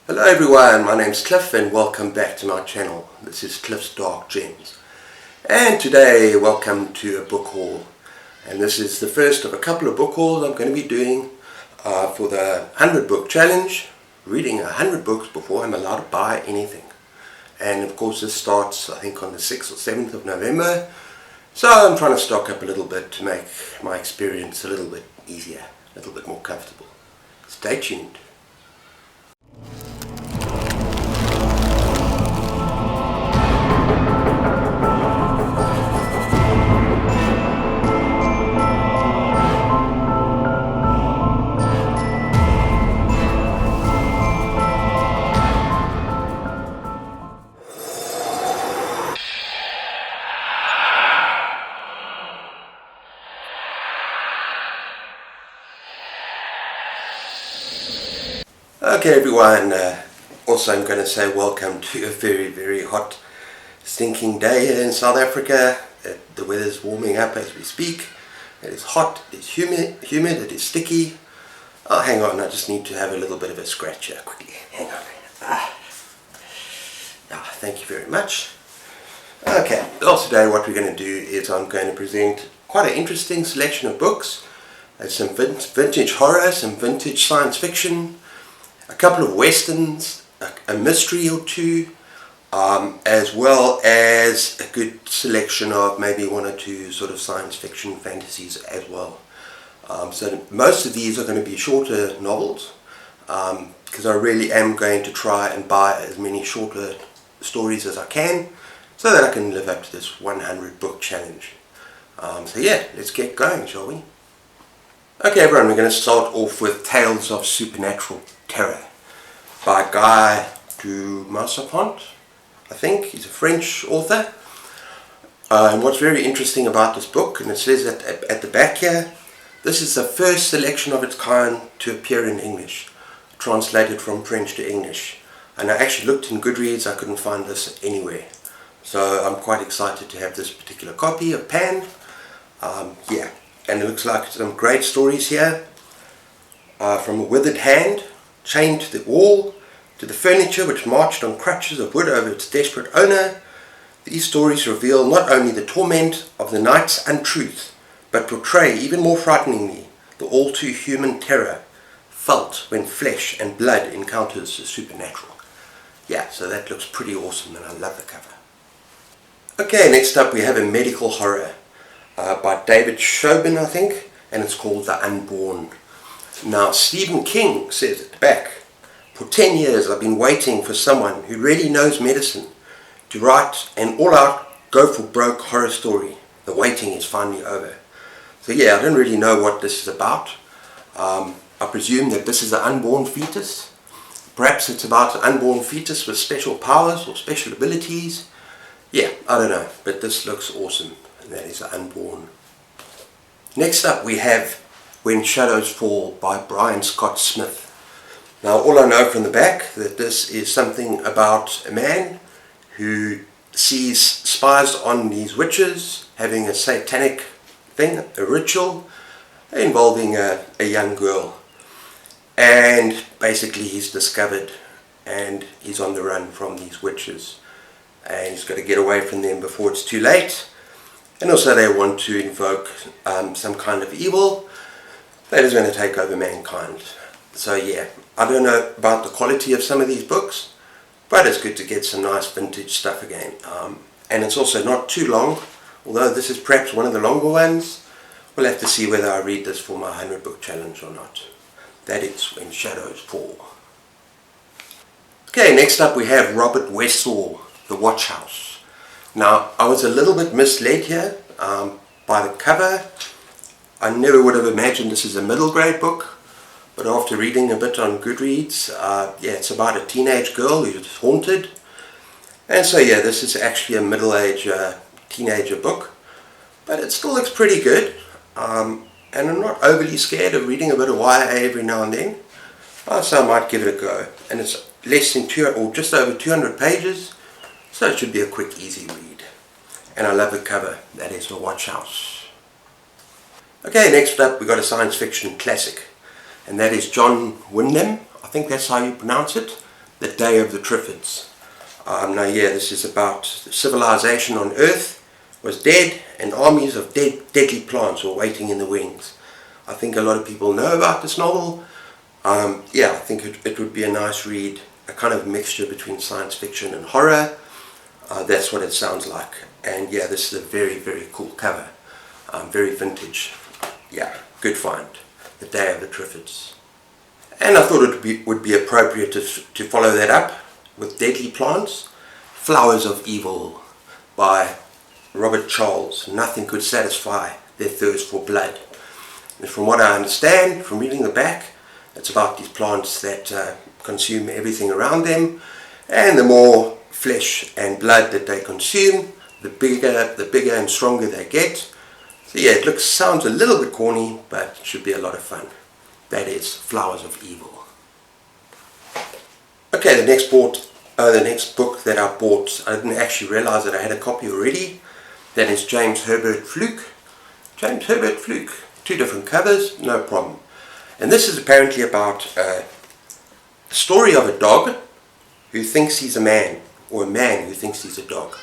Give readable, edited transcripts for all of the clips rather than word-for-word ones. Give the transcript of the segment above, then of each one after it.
Hello everyone, my name's Cliff and welcome back to my channel. This is Cliff's Dark Gems. And today, welcome to a book haul. And this is the first of a couple of book hauls I'm going to be doing for the 100 book challenge. Reading 100 books before I'm allowed to buy anything. And of course this starts I think on the 6th or 7th of November. So I'm trying to stock up a little bit to make my experience a little bit easier, a little bit more comfortable. Stay tuned. Okay everyone, also I'm going to say welcome to a very hot stinking day here in South Africa. The weather's warming up as we speak. It is hot, it is humid, it is sticky. Oh, hang on, I just need to have a little bit of a scratch here quickly. Hang on. Thank you very much. Okay, well today what we're going to do is I'm going to present quite an interesting selection of books. There's some vintage horror, some vintage science fiction, a couple of westerns, a mystery or two, as well as a good selection of maybe one or two sort of science fiction fantasies as well. So most of these are going to be shorter novels, because I really am going to try and buy as many shorter stories as I can, so that I can live up to this 100 book challenge. So yeah, let's get going, shall we? Okay everyone, we're going to start off with Tales of Supernatural Terror by Guy du Maupassant. I think he's a French author. And what's very interesting about this book, and it says that at the back here, this is the first selection of its kind to appear in English, translated from French to English. And I actually looked in Goodreads, I couldn't find this anywhere. So I'm quite excited to have this particular copy of Pan. Yeah, and it looks like some great stories here. From a withered hand, chained to the wall, to the furniture which marched on crutches of wood over its desperate owner, these stories reveal not only the torment of the night's untruth, but portray even more frighteningly the all-too human terror felt when flesh and blood encounters the supernatural. Yeah, so that looks pretty awesome and I love the cover. Okay, next up we have a medical horror by David Shobin, I think, and it's called The Unborn. Now, Stephen King says at the back, "For 10 years I've been waiting for someone who really knows medicine to write an all-out, go-for-broke horror story. The waiting is finally over." So yeah, I don't really know what this is about. I presume that this is an unborn fetus. Perhaps it's about an unborn fetus with special powers or special abilities. Yeah, I don't know, but this looks awesome. And that is Unborn. Next up we have When Shadows Fall by Brian Scott Smith. Now all I know from the back that this is something about a man who spies on these witches having a satanic thing, a ritual involving a young girl. And basically he's discovered and he's on the run from these witches. And he's got to get away from them before it's too late. And also they want to invoke some kind of evil that is going to take over mankind. So yeah, I don't know about the quality of some of these books, but it's good to get some nice vintage stuff again. And it's also not too long, although this is perhaps one of the longer ones. We'll have to see whether I read this for my 100 book challenge or not. That is When Shadows Fall. Okay, next up we have Robert Westall, The Watch House. Now, I was a little bit misled here by the cover. I never would have imagined this is a middle grade book, but after reading a bit on Goodreads, yeah, it's about a teenage girl who's haunted. And so yeah, this is actually a middle-aged teenager book, but it still looks pretty good. And I'm not overly scared of reading a bit of YA every now and then, so I might give it a go. And it's less than just over 200 pages. So it should be a quick, easy read. And I love the cover. That is The Watch House. Okay, next up we've got a science fiction classic. And that is John Wyndham, I think that's how you pronounce it, The Day of the Triffids. Now yeah, this is about civilization on Earth was dead and armies of deadly plants were waiting in the wings. I think a lot of people know about this novel. Yeah, I think it would be a nice read, a kind of mixture between science fiction and horror. That's what it sounds like. And yeah, this is a very, very cool cover. Very vintage. Yeah, good find. The Day of the Triffids. And I thought it would be appropriate to follow that up with Deadly Plants, Flowers of Evil by Robert Charles. Nothing could satisfy their thirst for blood. And from what I understand, from reading the back, it's about these plants that consume everything around them, and the more flesh and blood that they consume, the bigger and stronger they get. So yeah, sounds a little bit corny, but it should be a lot of fun. That is Flowers of Evil. Okay, the next book that I bought, I didn't actually realize that I had a copy already. That is James Herbert Fluke. James Herbert Fluke. 2 different covers, no problem. And this is apparently about the story of a dog who thinks he's a man, or a man who thinks he's a dog.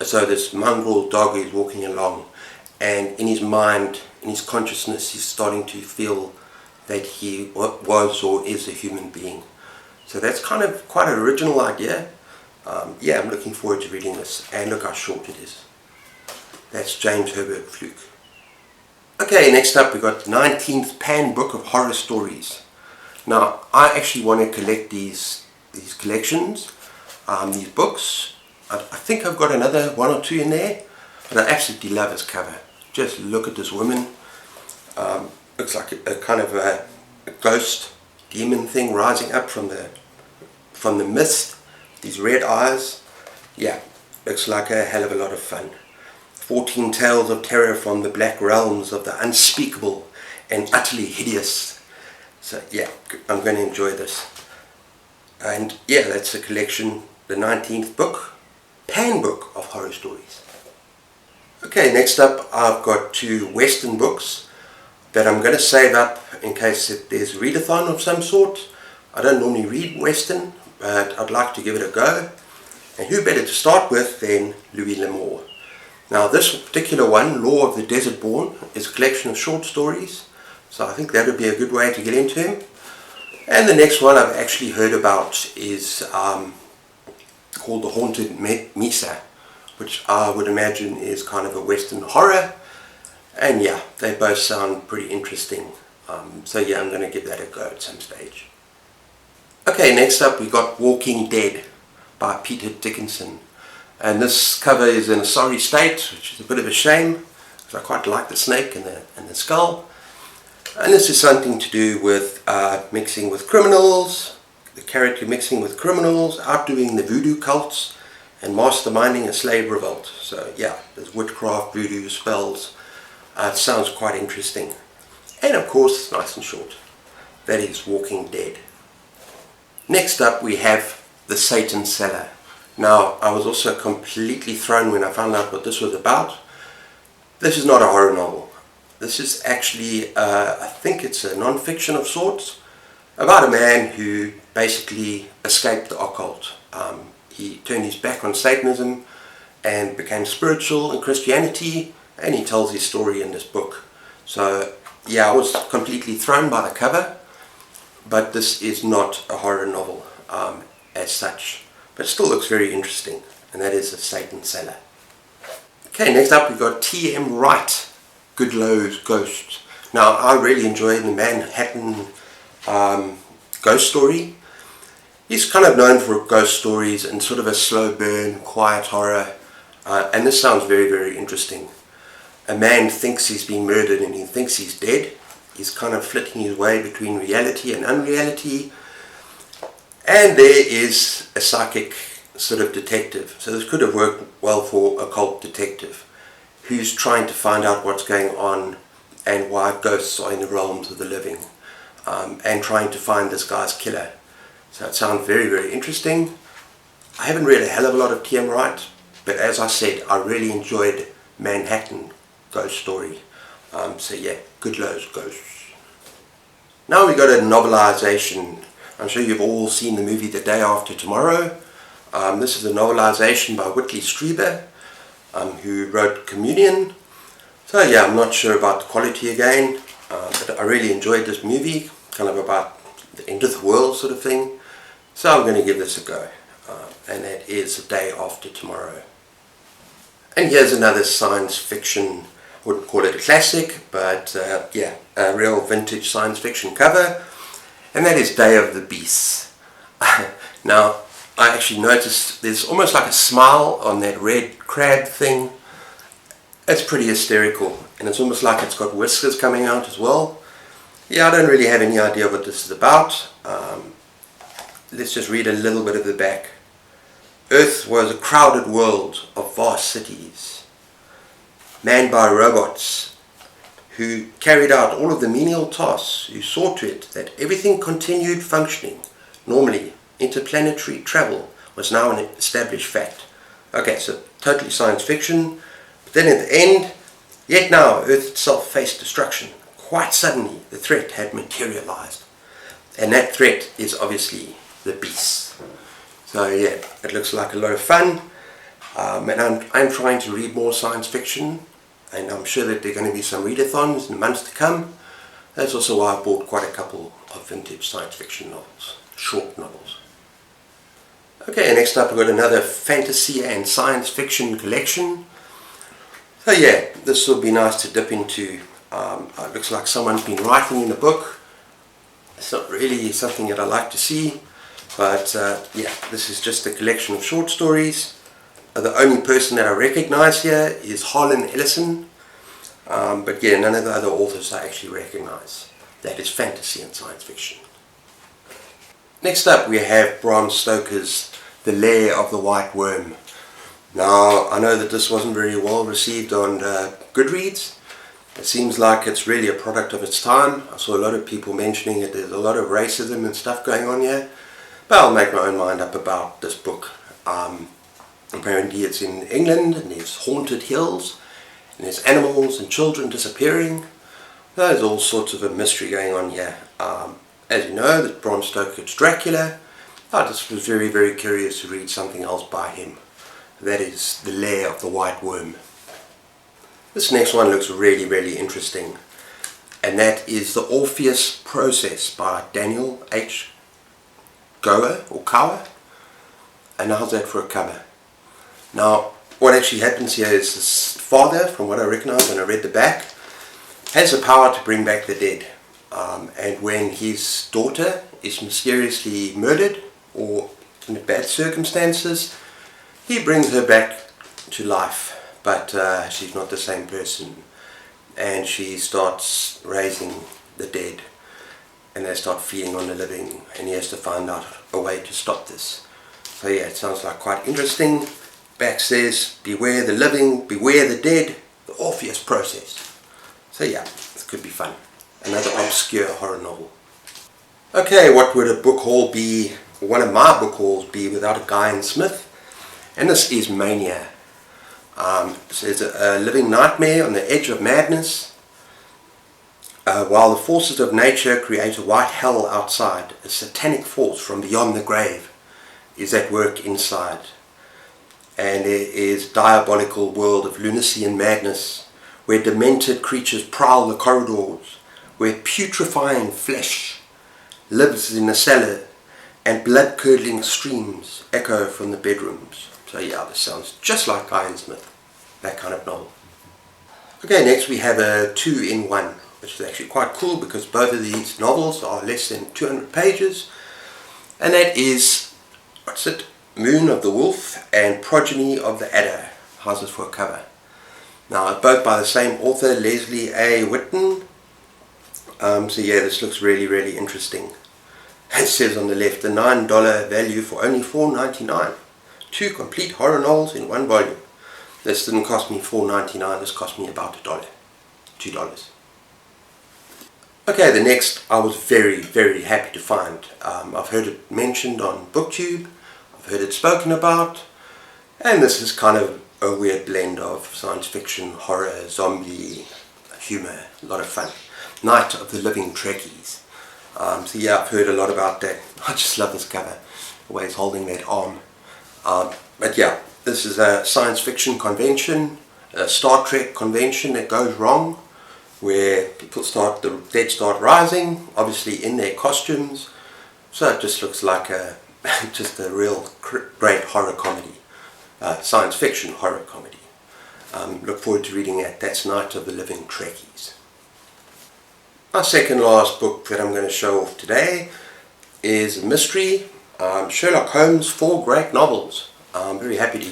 So this mongrel dog is walking along, and in his mind, in his consciousness, he's starting to feel that he was or is a human being. So that's kind of quite an original idea. Yeah, I'm looking forward to reading this. And look how short it is. That's James Herbert Fluke. Okay, next up we got the 19th Pan Book of Horror Stories. Now, I actually want to collect these collections, these books. I think I've got another 1 or 2 in there, but I absolutely love this cover. Just look at this woman. Looks like a kind of a ghost demon thing rising up from the mist. These red eyes. Yeah, looks like a hell of a lot of fun. 14 tales of terror from the black realms of the unspeakable and utterly hideous. So yeah, I'm going to enjoy this. And yeah, that's the collection, the 19th book, Pan Book of Horror Stories. Okay, next up I've got 2 Western books that I'm going to save up in case there's a readathon of some sort. I don't normally read Western, but I'd like to give it a go. And who better to start with than Louis L'Amour. Now this particular one, Law of the Desert Born, is a collection of short stories, so I think that would be a good way to get into him. And the next one I've actually heard about is called The Haunted Mesa, which I would imagine is kind of a Western horror. And yeah, they both sound pretty interesting. So yeah, I'm going to give that a go at some stage. Okay, next up we got Walking Dead by Peter Dickinson. And this cover is in a sorry state, which is a bit of a shame, because I quite like the snake and the skull. And this is something to do with mixing with criminals, the character mixing with criminals, outdoing the voodoo cults, and masterminding a slave revolt. So yeah, there's witchcraft, voodoo, spells. It sounds quite interesting. And of course, nice and short. That is Walking Dead. Next up we have The Satan Cellar. Now, I was also completely thrown when I found out what this was about. This is not a horror novel. This is actually, I think it's a non-fiction of sorts, about a man who basically escaped the occult. He turned his back on Satanism and became spiritual in Christianity, and he tells his story in this book. So, yeah, I was completely thrown by the cover, but this is not a horror novel as such. But it still looks very interesting, and that is The Satan Cellar. Okay, next up we've got T.M. Wright, Goodlow's Ghosts. Now, I really enjoyed the Manhattan ghost story. He's kind of known for ghost stories and sort of a slow burn, quiet horror, and this sounds very, very interesting. A man thinks he's been murdered and he thinks he's dead. He's kind of flitting his way between reality and unreality. And there is a psychic sort of detective. So this could have worked well for a cult detective who's trying to find out what's going on and why ghosts are in the realms of the living, and trying to find this guy's killer. So it sounds very, very interesting. I haven't read a hell of a lot of T.M. Wright, but as I said, I really enjoyed Manhattan Ghost Story. So yeah, Goodlow's Ghosts. Now we got a novelization I'm sure you've all seen the movie The Day After Tomorrow. This is a novelization by Whitley Strieber, who wrote Communion. So yeah, I'm not sure about the quality again, but I really enjoyed this movie, kind of about the end of the world sort of thing. So I'm going to give this a go, and that is The Day After Tomorrow. And here's another science fiction, I wouldn't call it a classic, but yeah, a real vintage science fiction cover, and that is Day of the Beasts. Now, I actually noticed there's almost like a smile on that red crab thing. It's pretty hysterical, and it's almost like it's got whiskers coming out as well. Yeah, I don't really have any idea what this is about. Let's just read a little bit of the back. Earth was a crowded world of vast cities, manned by robots who carried out all of the menial tasks, who saw to it that everything continued functioning normally. Interplanetary travel was now an established fact. Okay, so totally science fiction, but then at the end, yet now Earth itself faced destruction. Quite suddenly, the threat had materialized, and that threat is obviously the beasts. So yeah, it looks like a lot of fun, and I'm trying to read more science fiction, and I'm sure that there are going to be some readathons in the months to come. That's also why I bought quite a couple of vintage science fiction novels, short novels. Okay, next up we've got another fantasy and science fiction collection. So yeah, this will be nice to dip into. It looks like someone's been writing in the book. It's not really something that I like to see. But yeah, this is just a collection of short stories. The only person that I recognize here is Harlan Ellison. But yeah, none of the other authors I actually recognize. That is fantasy and science fiction. Next up we have Bram Stoker's The Lair of the White Worm. Now, I know that this wasn't very well received on Goodreads. It seems like it's really a product of its time. I saw a lot of people mentioning it. There's a lot of racism and stuff going on here. But I'll make my own mind up about this book. Apparently it's in England, and there's haunted hills, and there's animals and children disappearing. There's all sorts of a mystery going on here. As you know, that Bram Stoker's Dracula. I just was very, very curious to read something else by him. That is The Lair of the White Worm. This next one looks really, really interesting, and that is The Orious Process by Daniel H. Kawa. And how's that for a cover? Now, what actually happens here is this father, from what I recognize when I read the back, has the power to bring back the dead. And when his daughter is mysteriously murdered or in bad circumstances, he brings her back to life, but she's not the same person, and she starts raising the dead, and they start feeding on the living, and he has to find out a way to stop this. So yeah, it sounds like quite interesting. Back says, beware the living, beware the dead, the Orious Process. So yeah, this could be fun. Another obscure horror novel. Okay, what would a book haul be, one of my book hauls be, without a Guy and Smith? And this is Mania. It says a living nightmare on the edge of madness. While the forces of nature create a white hell outside, a satanic force from beyond the grave is at work inside. And there is a diabolical world of lunacy and madness, where demented creatures prowl the corridors, where putrefying flesh lives in the cellar, and blood-curdling streams echo from the bedrooms. So yeah, this sounds just like Guy and Smith, that kind of novel. Okay, next we have a 2-in-1, which is actually quite cool because both of these novels are less than 200 pages, and that is, what's it, Moon of the Wolf and Progeny of the Adder. How's this for a cover? Now, both by the same author, Leslie A. Whitten. So yeah, this looks really, really interesting. It says on the left, the $9 value for only $4.99. 2 complete horror novels in 1 volume. This didn't cost me $4.99, this cost me about $1. $2. Okay, the next I was very, very happy to find. I've heard it mentioned on BookTube, I've heard it spoken about, and this is kind of a weird blend of science fiction, horror, zombie, humour, a lot of fun. Night of the Living Trackies. So yeah, I've heard a lot about that. I just love this cover, the way he's holding that arm. But yeah, this is a science fiction convention, a Star Trek convention that goes wrong, where people the dead start rising, obviously in their costumes. So it just looks like just a real great horror comedy, science fiction horror comedy. Look forward to reading that. That's Night of the Living Trackies. My second last book that I'm going to show off today is a mystery, Sherlock Holmes, 4 great novels. I'm very happy to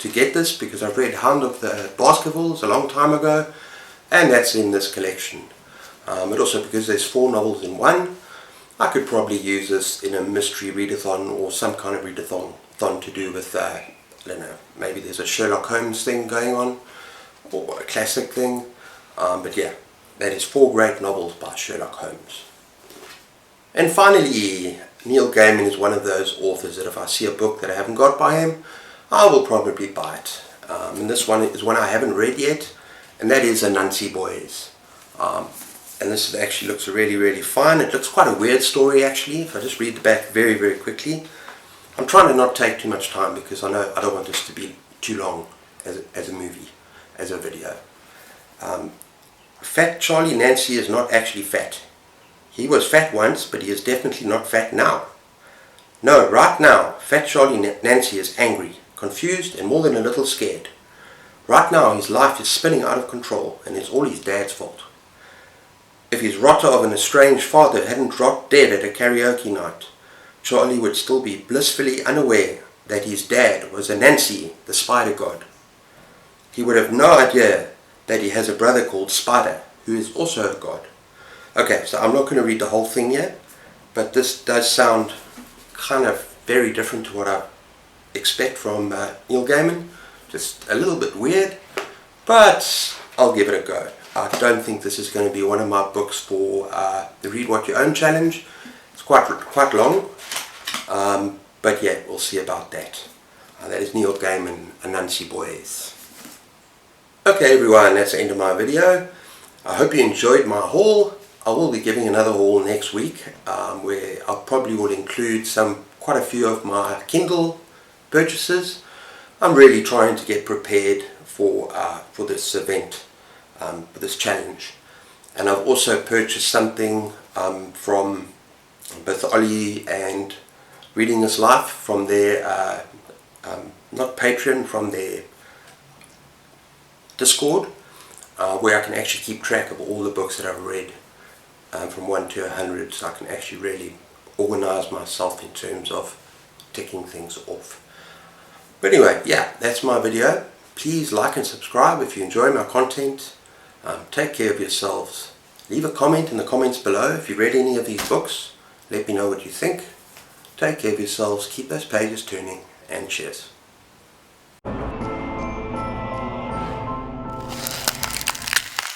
get this because I've read Hound of the Baskervilles a long time ago, and that's in this collection. But also because there's 4 novels in one, I could probably use this in a mystery readathon or some kind of readathon to do with, I don't know, maybe there's a Sherlock Holmes thing going on, or a classic thing. But yeah, that is 4 great novels by Sherlock Holmes. And finally, Neil Gaiman is one of those authors that if I see a book that I haven't got by him, I will probably buy it. And this one is one I haven't read yet, and that is Anansi Boys. And this actually looks really, really fine. It looks quite a weird story actually, if I just read the back very, very quickly. I'm trying to not take too much time because I know I don't want this to be too long as a movie, as a video. Fat Charlie Nancy is not actually fat. He was fat once, but he is definitely not fat now. No, right now, Fat Charlie Nancy is angry, confused, and more than a little scared. Right now, his life is spinning out of control, and it's all his dad's fault. If his rotter of an estranged father hadn't dropped dead at a karaoke night, Charlie would still be blissfully unaware that his dad was Anansi, the spider god. He would have no idea that he has a brother called Spider, who is also a god. Okay, so I'm not going to read the whole thing yet, but this does sound kind of very different to what I expect from Neil Gaiman. Just a little bit weird, but I'll give it a go. I don't think this is going to be one of my books for the Read What You Own challenge. It's quite long, but yeah, we'll see about that. That is Neil Gaiman, Anansi Boys. Okay everyone, that's the end of my video. I hope you enjoyed my haul. I will be giving another haul next week, where I probably will include quite a few of my Kindle purchases. I'm really trying to get prepared for this event, for this challenge. And I've also purchased something from both Olly and Reading This Life from their, not Patreon, from their Discord, where I can actually keep track of all the books that I've read from 1 to 100, so I can actually really organize myself in terms of ticking things off. But anyway, yeah, that's my video. Please like and subscribe if you enjoy my content. Take care of yourselves. Leave a comment in the comments below if you read any of these books. Let me know what you think. Take care of yourselves, keep those pages turning, and cheers.